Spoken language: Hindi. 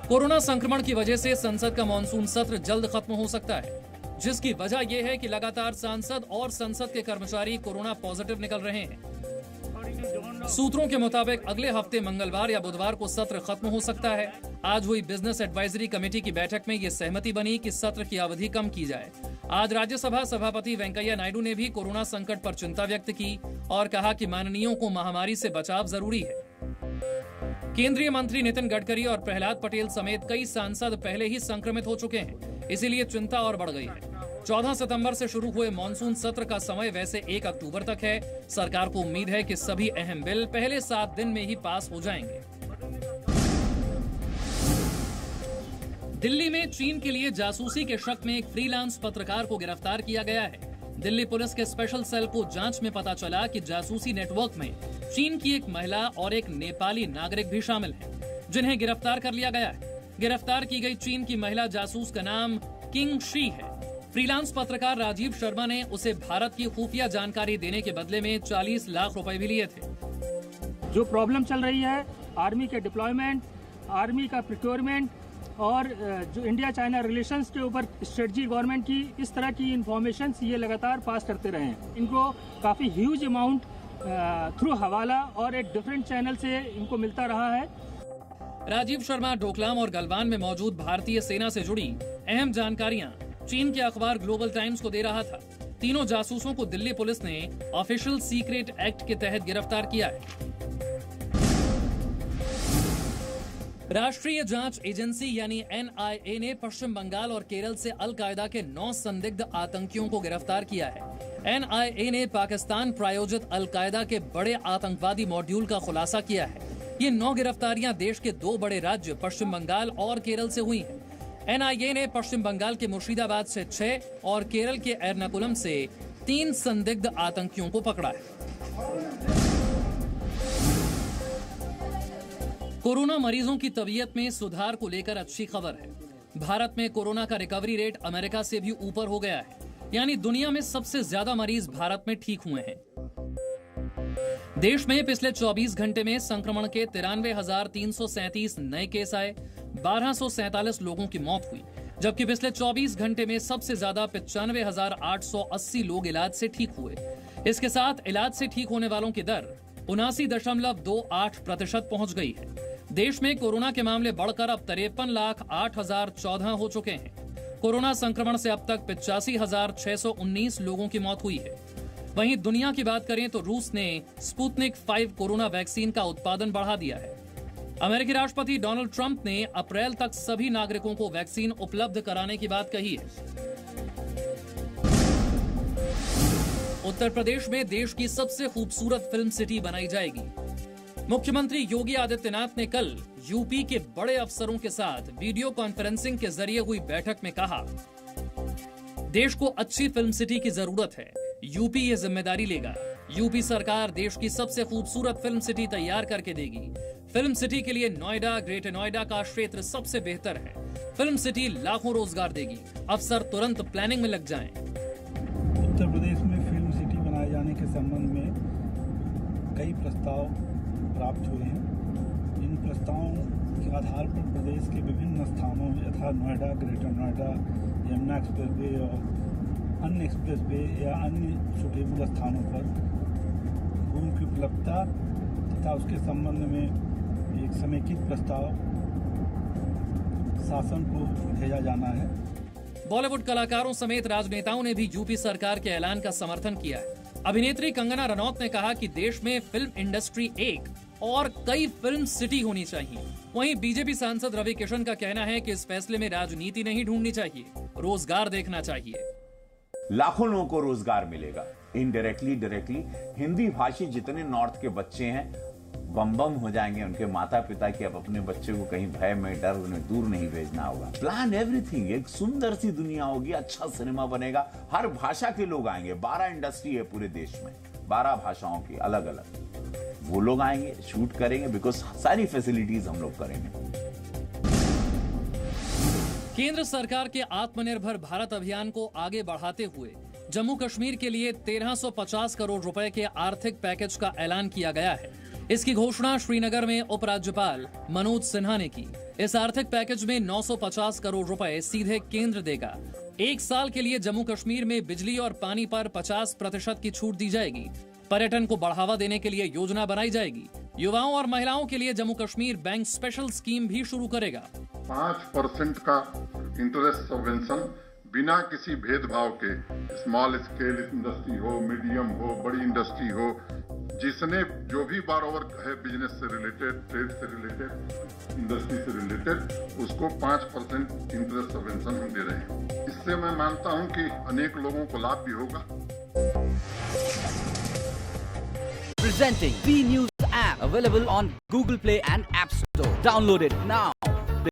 कोरोना संक्रमण की वजह से संसद का मानसून सत्र जल्द खत्म हो सकता है, जिसकी वजह यह है कि लगातार सांसद और संसद के कर्मचारी कोरोना पॉजिटिव निकल रहे हैं। सूत्रों के मुताबिक अगले हफ्ते मंगलवार या बुधवार को सत्र खत्म हो सकता है। आज हुई बिजनेस एडवाइजरी कमेटी की बैठक में ये सहमति बनी कि सत्र की अवधि कम की जाए। आज राज्यसभा सभापति वेंकैया नायडू ने भी कोरोना संकट पर चिंता व्यक्त की और कहा कि माननीयों को महामारी से बचाव जरूरी है। केंद्रीय मंत्री नितिन गडकरी और प्रहलाद पटेल समेत कई सांसद पहले ही संक्रमित हो चुके हैं, इसीलिए चिंता और बढ़ गई है। 14 सितंबर से शुरू हुए मॉनसून सत्र का समय वैसे 1 अक्टूबर तक है। सरकार को उम्मीद है कि सभी अहम बिल पहले 7 दिन में ही पास हो जाएंगे। दिल्ली में चीन के लिए जासूसी के शक में एक फ्रीलांस पत्रकार को गिरफ्तार किया गया है। दिल्ली पुलिस के स्पेशल सेल को जांच में पता चला कि जासूसी नेटवर्क में चीन की एक महिला और एक नेपाली नागरिक भी शामिल हैं, जिन्हें गिरफ्तार कर लिया गया है। गिरफ्तार की गई चीन की महिला जासूस का नाम किंग शी है। फ्रीलांस पत्रकार राजीव शर्मा ने उसे भारत की खुफिया जानकारी देने के बदले में 40 लाख रुपए भी लिए थे। जो प्रॉब्लम चल रही है आर्मी के डिप्लॉयमेंट, आर्मी का प्रिक्योरमेंट और जो इंडिया चाइना रिलेशंस के ऊपर स्ट्रेटजी गवर्नमेंट की, इस तरह की इंफॉर्मेशन ये लगातार पास करते रहे हैं। इनको काफ़ी ह्यूज अमाउंट थ्रू हवाला और एक डिफरेंट चैनल से इनको मिलता रहा है। राजीव शर्मा डोकलाम और गलवान में मौजूद भारतीय सेना से जुड़ी अहम जानकारियां चीन के अखबार ग्लोबल टाइम्स को दे रहा था। तीनों जासूसों को दिल्ली पुलिस ने ऑफिशियल सीक्रेट एक्ट के तहत गिरफ्तार किया है। राष्ट्रीय जांच एजेंसी यानी NIA ने पश्चिम बंगाल और केरल से अलकायदा के 9 संदिग्ध आतंकियों को गिरफ्तार किया है। NIA ने पाकिस्तान प्रायोजित अलकायदा के बड़े आतंकवादी मॉड्यूल का खुलासा किया है। ये 9 गिरफ्तारियां देश के 2 बड़े राज्य पश्चिम बंगाल और केरल से हुई हैं। NIA ने पश्चिम बंगाल के मुर्शिदाबाद से 6 और केरल के एर्नाकुलम से 3 संदिग्ध आतंकियों को पकड़ा है। कोरोना मरीजों की तबीयत में सुधार को लेकर अच्छी खबर है। भारत में कोरोना का रिकवरी रेट अमेरिका से भी ऊपर हो गया है, यानी दुनिया में सबसे ज्यादा मरीज भारत में ठीक हुए हैं। देश में पिछले 24 घंटे में संक्रमण के 93,337 नए केस आए, 1247 लोगों की मौत हुई, जबकि पिछले 24 घंटे में सबसे ज्यादा 95,880 लोग इलाज से ठीक हुए। इसके साथ इलाज से ठीक होने वालों की दर 79.28% पहुंच गई है। देश में कोरोना के मामले बढ़कर अब 53,08,014 हो चुके हैं। कोरोना संक्रमण से अब तक 85,619 लोगों की मौत हुई है। वहीं दुनिया की बात करें तो रूस ने स्पुतनिक 5 कोरोना वैक्सीन का उत्पादन बढ़ा दिया है। अमेरिकी राष्ट्रपति डोनाल्ड ट्रंप ने अप्रैल तक सभी नागरिकों को वैक्सीन उपलब्ध कराने की बात कही है। उत्तर प्रदेश में देश की सबसे खूबसूरत फिल्म सिटी बनाई जाएगी। मुख्यमंत्री योगी आदित्यनाथ ने कल यूपी के बड़े अफसरों के साथ वीडियो कॉन्फ्रेंसिंग के जरिए हुई बैठक में कहा, देश को अच्छी फिल्म सिटी की जरूरत है, यूपी ये जिम्मेदारी लेगा। यूपी सरकार देश की सबसे खूबसूरत फिल्म सिटी तैयार करके देगी। फिल्म सिटी के लिए नोएडा, ग्रेटर नोएडा का क्षेत्र सबसे बेहतर है। फिल्म सिटी लाखों रोजगार देगी। अफसर तुरंत प्लानिंग में लग जाएं। उत्तर प्रदेश में फिल्म सिटी बनाए जाने के संबंध में कई प्रस्ताव प्राप्त हुए हैं। इन प्रस्तावों के आधार पर प्रदेश के विभिन्न स्थानों यथा नोएडा, ग्रेटर नोएडा, यमुना एक्सप्रेसवे और अन्य एक्सप्रेसवे या अन्य सुटेबल स्थानों पर भूमि की उपलब्धता तथा उसके संबंध में एक समेकित प्रस्ताव शासन को भेजा जाना है। बॉलीवुड कलाकारों समेत राजनेताओं ने भी यूपी सरकार के ऐलान का समर्थन किया है। अभिनेत्री कंगना रनौत ने कहा कि देश में फिल्म इंडस्ट्री एक और कई फिल्म सिटी होनी चाहिए। वहीं बीजेपी सांसद रवि किशन का कहना है कि इस फैसले में राजनीति नहीं ढूंढनी चाहिए, रोजगार देखना चाहिए। लाखों लोगों को रोजगार मिलेगा इनडायरेक्टली, डायरेक्टली। हिंदी भाषी जितने नॉर्थ के बच्चे हैं बम बम हो जाएंगे उनके माता पिता की। अब अपने बच्चे को कहीं भय में, डर उन्हें दूर नहीं भेजना होगा। प्लान एवरीथिंग, एक सुंदर सी दुनिया होगी, अच्छा सिनेमा बनेगा, हर भाषा के लोग आएंगे। 12 इंडस्ट्री है पूरे देश में, 12 भाषाओं की अलग अलग। वो लोग आएंगे, शूट करेंगे, बिकॉज सारी फैसिलिटीज हम लोग करेंगे। केंद्र सरकार के आत्मनिर्भर भारत अभियान को आगे बढ़ाते हुए जम्मू कश्मीर के लिए 1350 करोड़ रुपए के आर्थिक पैकेज का ऐलान किया गया है। इसकी घोषणा श्रीनगर में उपराज्यपाल मनोज सिन्हा ने की। इस आर्थिक पैकेज में 950 करोड़ रुपए सीधे केंद्र देगा। 1 साल के लिए जम्मू कश्मीर में बिजली और पानी पर 50% की छूट दी जाएगी। पर्यटन को बढ़ावा देने के लिए योजना बनाई जाएगी। युवाओं और महिलाओं के लिए Jammu Kashmir bank special scheme भी शुरू करेगा। 5% का इंटरेस्ट सबवेंशन बिना किसी भेदभाव के, स्मॉल स्केल इंडस्ट्री हो, मीडियम हो, बड़ी इंडस्ट्री हो, जिसने जो भी बारोवर है बिजनेस से रिलेटेड, ट्रेड से रिलेटेड, इंडस्ट्री से रिलेटेड, उसको 5% इंटरेस्ट सबवेंशन हम दे रहे हैं। इससे मैं मानता हूं कि अनेक लोगों को लाभ भी होगा। Presenting B News app, available on Google Play and App Store. Download it now.